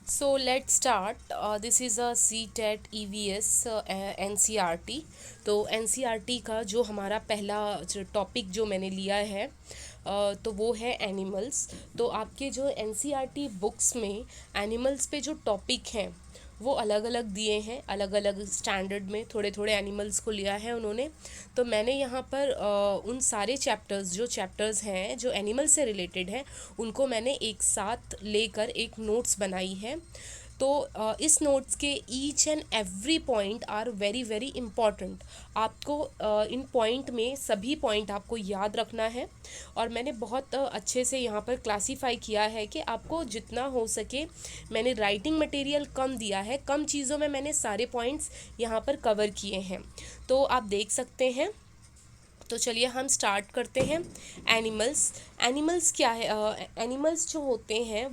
So let's start. This is a CTET EVS NCRT. तो NCRT का जो हमारा पहला जो टॉपिक जो मैंने लिया है तो वो है एनिमल्स। तो आपके जो NCRT बुक्स में एनिमल्स पे जो टॉपिक हैं वो अलग अलग दिए हैं, अलग अलग स्टैंडर्ड में थोड़े थोड़े एनिमल्स को लिया है उन्होंने। तो मैंने यहाँ पर उन सारे चैप्टर्स हैं जो एनिमल से रिलेटेड हैं, उनको मैंने एक साथ लेकर एक नोट्स बनाई है। तो इस नोट्स के each and every point are very very important. आपको इन पॉइंट में सभी पॉइंट आपको याद रखना है। और मैंने बहुत अच्छे से यहाँ पर क्लासीफाई किया है कि आपको जितना हो सके, मैंने राइटिंग मटेरियल कम दिया है, कम चीज़ों में मैंने सारे पॉइंट्स यहाँ पर कवर किए हैं। तो आप देख सकते हैं। तो चलिए हम स्टार्ट करते हैं। एनिमल्स क्या है? एनिमल्स जो होते हैं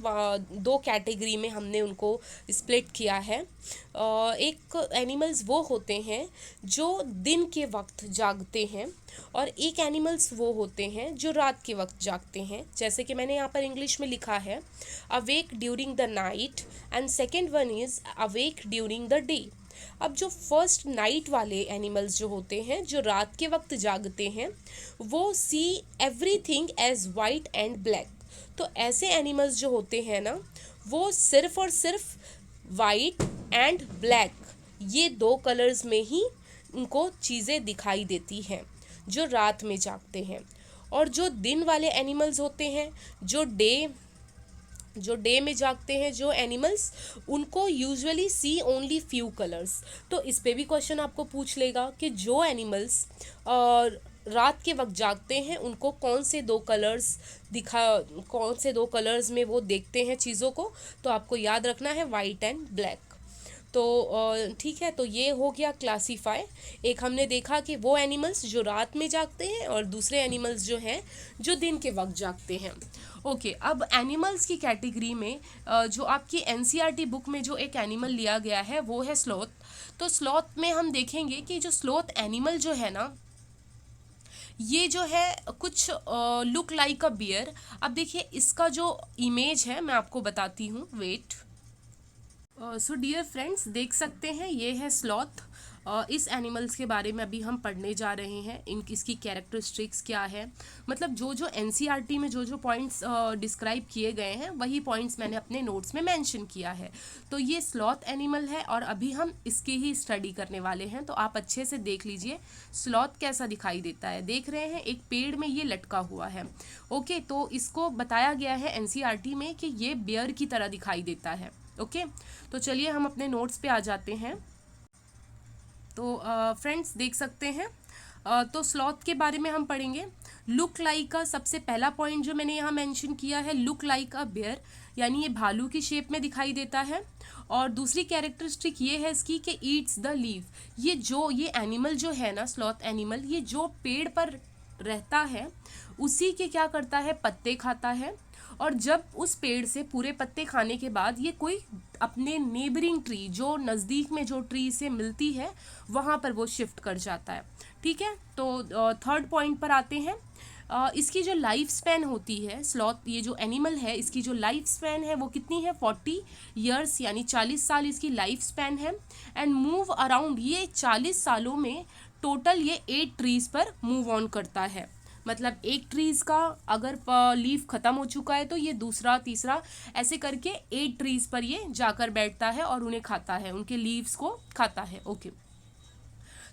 दो कैटेगरी में हमने उनको स्प्लिट किया है। एक एनिमल्स वो होते हैं जो दिन के वक्त जागते हैं, और एक एनिमल्स वो होते हैं जो रात के वक्त जागते हैं। जैसे कि मैंने यहाँ पर इंग्लिश में लिखा है, awake during the night and second one is awake during the day. अब जो फर्स्ट नाइट वाले एनिमल्स जो होते हैं, जो रात के वक्त जागते हैं, वो see everything as white and black. तो ऐसे एनिमल्स जो होते हैं ना, वो सिर्फ और सिर्फ वाइट एंड ब्लैक, ये दो कलर्स में ही उनको चीज़ें दिखाई देती हैं, जो रात में जागते हैं। और जो दिन वाले एनिमल्स होते हैं, जो डे में जागते हैं जो एनिमल्स, उनको यूजुअली सी ओनली फ्यू कलर्स। तो इस पे भी क्वेश्चन आपको पूछ लेगा कि जो एनिमल्स रात के वक्त जागते हैं उनको कौन से दो कलर्स में वो देखते हैं चीज़ों को। तो आपको याद रखना है वाइट एंड ब्लैक। तो ठीक है, तो ये हो गया क्लासीफाई। एक हमने देखा कि वो एनिमल्स जो रात में जागते हैं और दूसरे एनिमल्स जो हैं जो दिन के वक्त जागते हैं। ओके, अब एनिमल्स की कैटेगरी में जो आपकी एनसीईआरटी बुक में जो एक एनिमल लिया गया है वो है स्लॉथ। तो स्लॉथ में हम देखेंगे कि जो स्लॉथ एनिमल जो है ना, ये जो है कुछ लुक लाइक अ बियर। अब देखिए इसका जो इमेज है मैं आपको बताती हूँ, वेट। सो डियर फ्रेंड्स, देख सकते हैं ये है स्लॉथ। इस एनिमल्स के बारे में अभी हम पढ़ने जा रहे हैं, इसकी कैरेक्टरिस्टिक्स क्या है। मतलब जो जो एनसीईआरटी में जो जो पॉइंट्स डिस्क्राइब किए गए हैं वही पॉइंट्स मैंने अपने नोट्स में मेंशन किया है। तो ये स्लॉथ एनिमल है और अभी हम इसकी ही स्टडी करने वाले हैं। तो आप अच्छे से देख लीजिए स्लॉथ कैसा दिखाई देता है। देख रहे हैं एक पेड़ में ये लटका हुआ है। ओके, तो इसको बताया गया है एनसीईआरटी में कि ये बियर की तरह दिखाई देता है। ओके, तो चलिए हम अपने नोट्स पे आ जाते हैं। तो फ्रेंड्स देख सकते हैं, तो स्लॉथ के बारे में हम पढ़ेंगे। लुक लाइक का सबसे पहला पॉइंट जो मैंने यहाँ मेंशन किया है, लुक लाइक अ बेयर, यानी ये भालू की शेप में दिखाई देता है। और दूसरी कैरेक्टरिस्टिक ये है इसकी कि ईट्स द लीफ। ये एनिमल जो है ना, स्लॉथ एनिमल, ये जो पेड़ पर रहता है उसी के क्या करता है, पत्ते खाता है। और जब उस पेड़ से पूरे पत्ते खाने के बाद ये कोई अपने नेबरिंग ट्री, जो नज़दीक में जो ट्री से मिलती है, वहाँ पर वो शिफ्ट कर जाता है। ठीक है, तो थर्ड पॉइंट पर आते हैं। इसकी जो लाइफ स्पैन होती है, स्लॉथ ये जो एनिमल है इसकी जो लाइफ स्पैन है वो कितनी है, 40 ईयर्स, यानी 40 साल इसकी लाइफ स्पैन है। एंड मूव अराउंड, ये 40 सालों में टोटल ये 8 ट्रीज़ पर मूव ऑन करता है। मतलब एक ट्रीज़ का अगर लीफ ख़त्म हो चुका है तो ये दूसरा तीसरा ऐसे करके 8 ट्रीज़ पर ये जाकर बैठता है और उन्हें खाता है, उनके लीव्स को खाता है। ओके,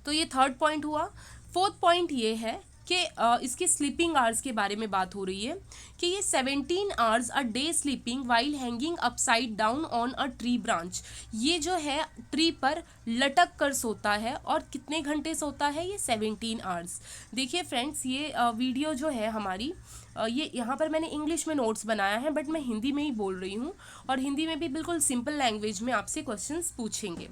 तो ये थर्ड पॉइंट हुआ। फोर्थ पॉइंट ये है कि इसके स्लीपिंग आवर्स के बारे में बात हो रही है कि ये 17 hours a day sleeping while hanging upside down on a tree branch. ये जो है ट्री पर लटक कर सोता है। और कितने घंटे सोता है ये, 17 आवर्स। देखिए फ्रेंड्स, ये वीडियो जो है हमारी, ये यहाँ पर मैंने इंग्लिश में नोट्स बनाया है बट मैं हिंदी में ही बोल रही हूँ, और हिंदी में भी बिल्कुल सिंपल लैंग्वेज में आपसे क्वेश्चंस पूछेंगे।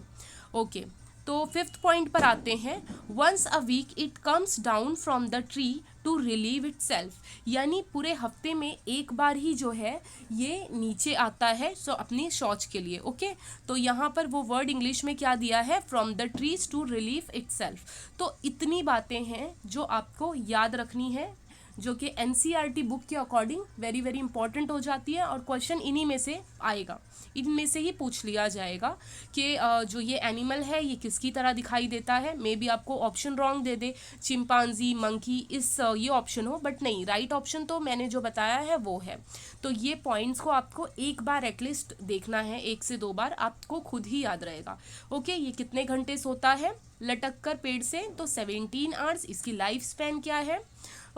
ओके, तो फिफ्थ पॉइंट पर आते हैं। Once a week it comes down from the tree to relieve itself, यानी पूरे हफ्ते में एक बार ही जो है ये नीचे आता है सो अपनी शौच के लिए। ओके, तो यहाँ पर वो वर्ड इंग्लिश में क्या दिया है, from the trees to relieve itself. तो इतनी बातें हैं जो आपको याद रखनी है जो कि एनसीईआरटी बुक के अकॉर्डिंग वेरी वेरी इंपॉर्टेंट हो जाती है, और क्वेश्चन इन्हीं में से आएगा, इनमें से ही पूछ लिया जाएगा कि जो ये एनिमल है ये किसकी तरह दिखाई देता है। मे बी आपको ऑप्शन रॉन्ग दे दे, चिंपांजी, मंकी, इस ये ऑप्शन हो, बट नहीं, राइट ऑप्शन तो मैंने जो बताया है वो है। तो ये पॉइंट्स को आपको एक बार एटलीस्ट देखना है, 1 से 2 बार, आपको खुद ही याद रहेगा। ओके, ये कितने घंटे सोता है लटक कर पेड़ से, तो 17 आवर्स। इसकी लाइफ स्पैन क्या है?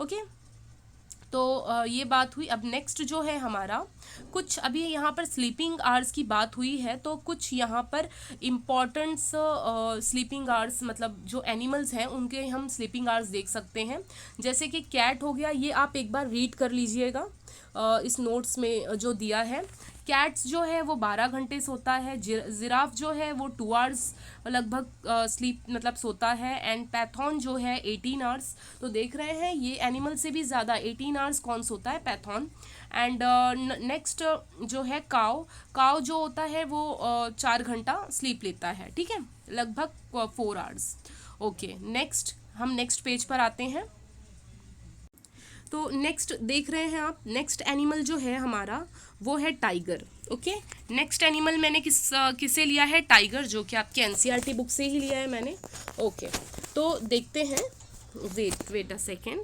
ओके, तो ये बात हुई। अब नेक्स्ट जो है हमारा, कुछ अभी यहाँ पर स्लीपिंग आवर्स की बात हुई है, तो कुछ यहाँ पर इम्पॉर्टेंट्स स्लीपिंग आवर्स, मतलब जो एनिमल्स हैं उनके हम स्लीपिंग आवर्स देख सकते हैं। जैसे कि कैट हो गया, ये आप एक बार रीड कर लीजिएगा इस नोट्स में जो दिया है। कैट्स जो है वो 12 घंटे सोता है। जिराफ जो है वो 2 आवर्स लगभग स्लीप मतलब सोता है। एंड पैथॉन जो है 18 आवर्स। तो देख रहे हैं ये एनिमल से भी ज़्यादा 18 आवर्स कौन सोता है? पैथॉन। एंड नेक्स्ट जो है काव जो होता है वो 4 घंटा स्लीप लेता है, ठीक है, लगभग 4 आवर्स। ओके, नेक्स्ट हम नेक्स्ट पेज पर आते हैं। तो नेक्स्ट देख रहे हैं आप, नेक्स्ट एनिमल जो है हमारा वो है टाइगर। ओके, नेक्स्ट एनिमल मैंने किसे लिया है? टाइगर, जो कि आपके एनसीईआरटी बुक से ही लिया है मैंने। ओके, तो देखते हैं, वेट अ सेकेंड।